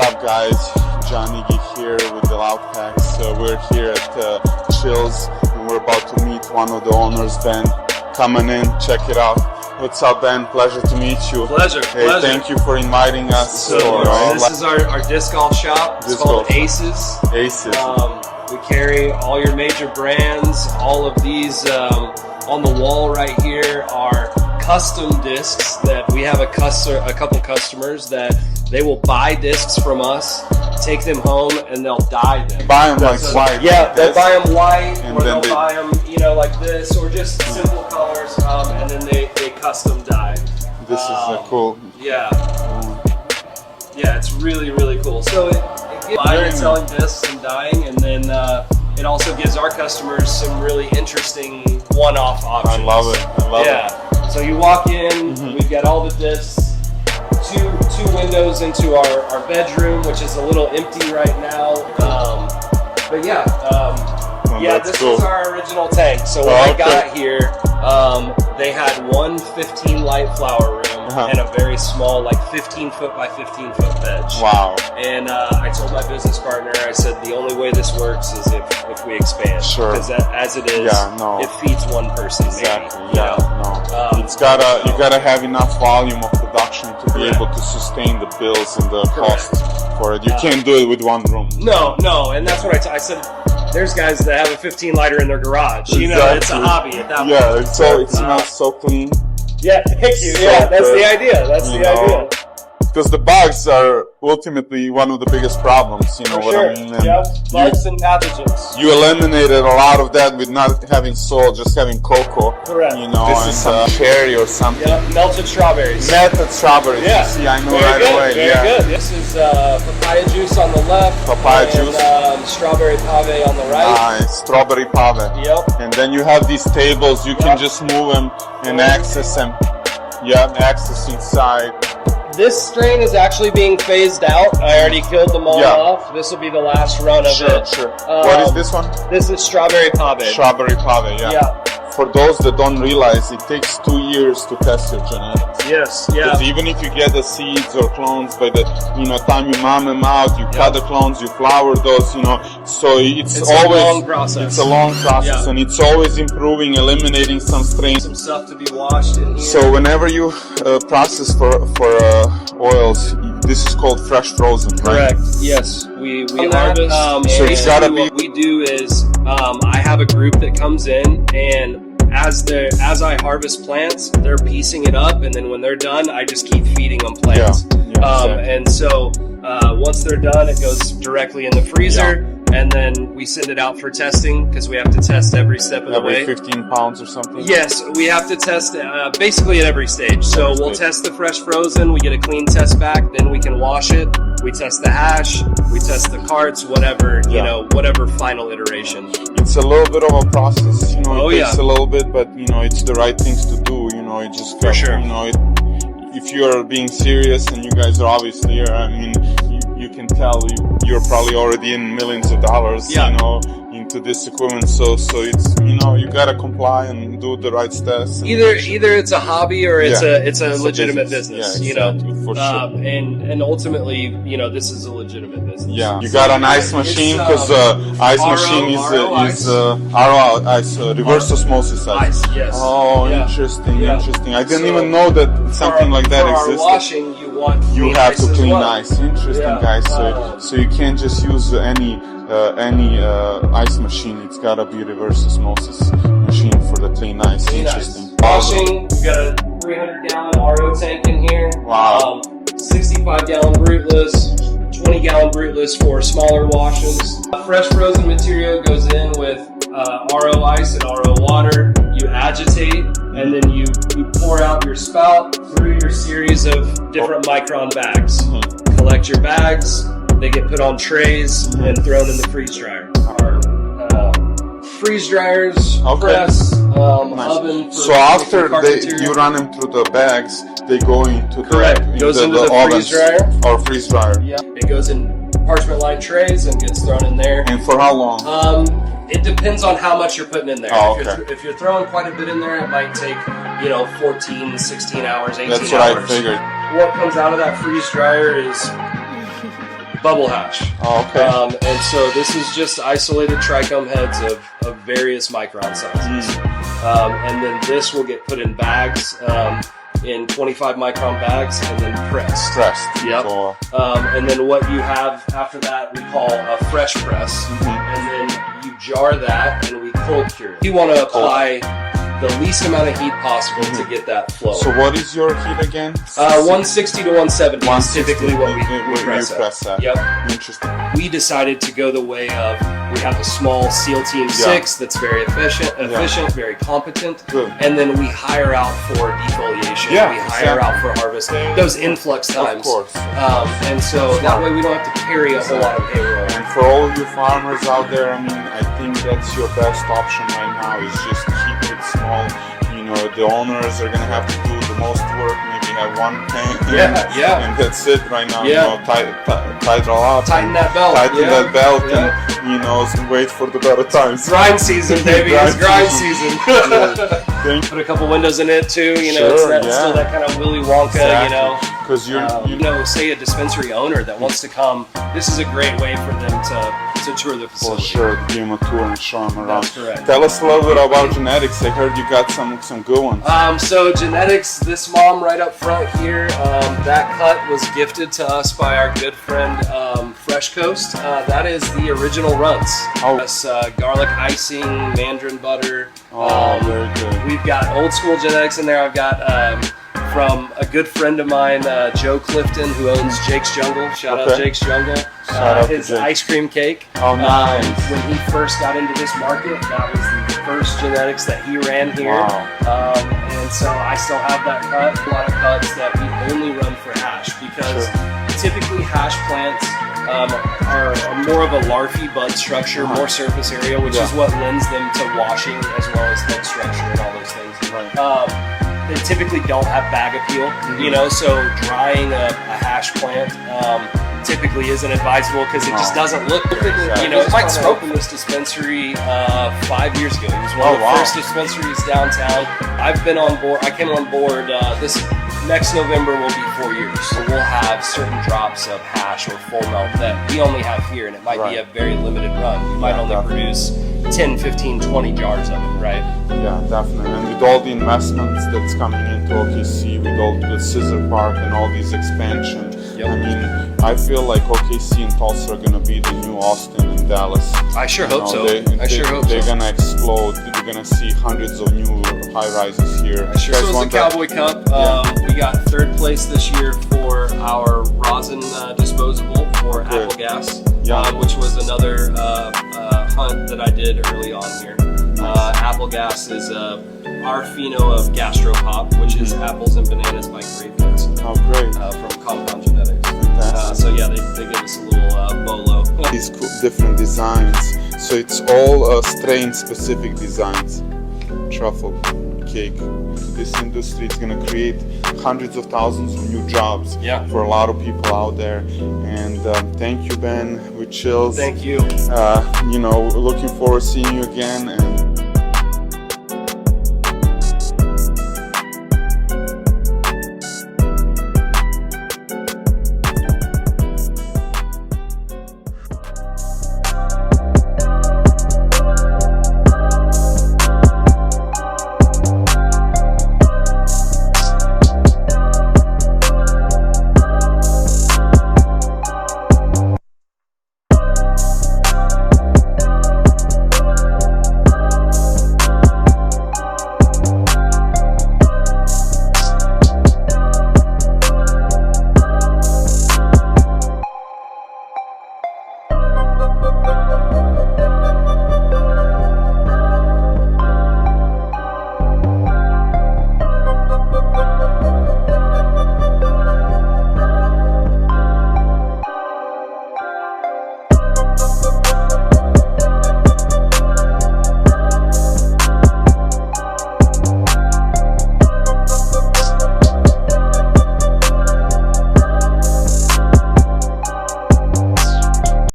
up, guys? Johnny here with the Loud Packs. We're here at Chills, and we're about to meet one of the owners, Ben. Coming in, check it out. What's up, Ben? Pleasure to meet you. Pleasure. Thank you for inviting us. So, this is our disc golf shop. It's called Aces. Aces. We carry all your major brands. All of these on the wall right here are custom discs that we have a couple customers that they will buy discs from us, take them home, and they'll dye them. Buy them like white. Yeah, they'll buy them white, and or they'll buy them, like this, or just simple colors, and then they custom dye. This is cool. Yeah. Yeah, it's really, really cool. So it gives buying and selling discs and dyeing, and then it also gives our customers some really interesting one-off options. I love it. Yeah. So you walk in, we've got all the discs, two windows into our bedroom, which is a little empty right now. But yeah, this cool. is our original tank. So when I got here, they had one 15 light flower room and a very small, like 15 foot by 15 foot bed. Wow. And I told my business partner, I said, the only way this works is if we expand. Sure. Because as it is, it feeds one person. Exactly. Maybe, It's you gotta have enough volume of production to be able to sustain the bills and the costs for it. You can't do it with one room. No, and that's what I said. There's guys that have a 15 lighter in their garage. Exactly. It's a hobby at that point. Yeah, it smells so clean. Yeah, thank you. That's the idea. That's the idea. Because the bugs are ultimately one of the biggest problems, you know what I mean? And bugs and pathogens. You eliminated a lot of that with not having salt, just having cocoa. Correct. This is some cherry or something. Yeah, melted strawberries. Melted strawberries. Yeah. You see, I know Very away. Very good. This is papaya juice on the left. Papaya juice. Strawberry pave on the right. Nice. Strawberry pave. Yep. And then you have these tables. You can just move them and access them. Access inside. This strain is actually being phased out. I already killed them all off. This will be the last run of it. Sure. What is this one? This is strawberry pave. Strawberry pave, yeah. For those that don't realize, it takes 2 years to test your genetics. Yes, Because even if you get the seeds or clones, by the time you mom them out, you cut the clones, you flower those, so it's always a long process. It's a long process, and it's always improving, eliminating some strains. Some stuff to be washed in here. So whenever you process for oils, this is called fresh frozen, right? Correct. Yes, we harvest. So it's gotta be. What we do is I have a group that comes in, and as I harvest plants, they're piecing it up, and then when they're done, I just keep feeding them plants. And so once they're done, it goes directly in the freezer. And then we send it out for testing because we have to test every step of the way. Every 15 pounds or something? Yes, we have to test basically at every stage. So we'll test the fresh frozen, we get a clean test back, then we can wash it. We test the hash, we test the carts, whatever, whatever final iteration. It's a little bit of a process, it takes a little bit, but it's the right things to do, it just for sure. If you're being serious, and you guys are obviously, you can tell you're probably already in millions of dollars, into this equipment. So it's you gotta comply and do the right steps. Either it's a hobby or it's a legitimate business. For sure. And ultimately, this is a legitimate business. Yeah, you got an ice machine because ice machine is RO ice, reverse osmosis ice. Yes. Oh, interesting. I didn't even know that something like that existed. For our washing, you have to clean ice. Interesting, guys. So you can't just use any ice machine. It's gotta be reverse osmosis machine for the clean ice. Interesting. Washing, we've got a 300-gallon RO tank in here. Wow. 65-gallon brootless, 20-gallon brootless for smaller washes. Fresh frozen material goes in with RO ice and RO water. You agitate, and then you pour out your spout through your series of different micron bags. Collect your bags. They get put on trays and thrown in the freeze dryer. Our freeze dryers, press, oven. So after you run them through the bags, they go into the freeze dryer or freeze dryer. Yeah, it goes in parchment lined trays and gets thrown in there. And for how long? It depends on how much you're putting in there. Oh, okay. If you're throwing quite a bit in there, it might take 14, 16 hours, 18 hours. That's what I figured. What comes out of that freeze dryer is Bubble hash. Oh, okay. And so this is just isolated trichome heads of various micron sizes. And then this will get put in bags, in 25 micron bags, and then pressed. Yep. So, and then what you have after that we call a fresh press. And then you jar that and we cold cure it. You want to apply the least amount of heat possible to get that flow. So what is your heat again? 160 to 170 is typically what we press at. Yep. Interesting. We decided to go the way of, we have a small SEAL Team 6 that's very efficient, very competent. Good. And then we hire out for defoliation. We hire out for harvest. Those influx times. Of course. And so that way we don't have to carry a whole lot of payroll. And for all of you farmers out there, I mean, I think that's your best option right now, is just keep it small. You know, the owners are gonna have to do the most work, maybe have one tank, and that's it right now. You know, tie it all up, tighten that belt, and you know, wait for the better times. Grind season, baby. It's grind season. Put a couple windows in it too. You know, it's still that kind of Willy Wonka. You know, because you know, say a dispensary owner that wants to come. This is a great way for them to tour the facility. For sure, give them a tour and show them around. That's correct. Tell us a little bit about genetics. I heard you got some good ones. So genetics, this mom right up front here, that cut was gifted to us by our good friend Fresh Coast. That is the original runs. That's garlic icing, mandarin butter. Very good. We've got old school genetics in there. I've got from a good friend of mine, Joe Clifton, who owns Jake's Jungle. Shout out Jake's Jungle. His ice cream cake. Oh, nice. When he first got into this market, that was the first genetics that he ran here. Wow. And so I still have that cut. A lot of cuts that we only run for hash because typically hash plants are more of a larvae bud structure, more surface area, which is what lends them to washing as well as head structure and all those things. They typically don't have bag appeal, you know, so drying a hash plant typically isn't advisable because it just doesn't look, you know, Mike smoked in this dispensary 5 years ago. He was one of the first dispensaries downtown. I've been on board, I came on board this next November will be 4 years. So we'll have certain drops of hash or full melt that we only have here, and it might be a very limited run. We might only produce 10, 15, 20 jars of it, right? Yeah, definitely. And with all the investments that's coming into OKC, with all the Scissor Park and all these expansion, I mean, I feel like OKC and Tulsa are going to be the new Austin and Dallas. I sure hope so. They're going to explode. We're going to see hundreds of new high-rises here. So is the Cowboy Cup. We got third place this year for our rosin disposable for Apple Gas, which was another hunt that I did early on here. Apple Gas is our pheno of Gastropop, which is apples and bananas by Grape Nuts. Oh, great. From Compound Genetics. So yeah, they give us a little bolo. These cool, different designs. So it's all strain-specific designs. Truffle cake. This industry is going to create hundreds of thousands of new jobs for a lot of people out there. And thank you, Ben, with Chills. Thank you. You know, looking forward to seeing you again. And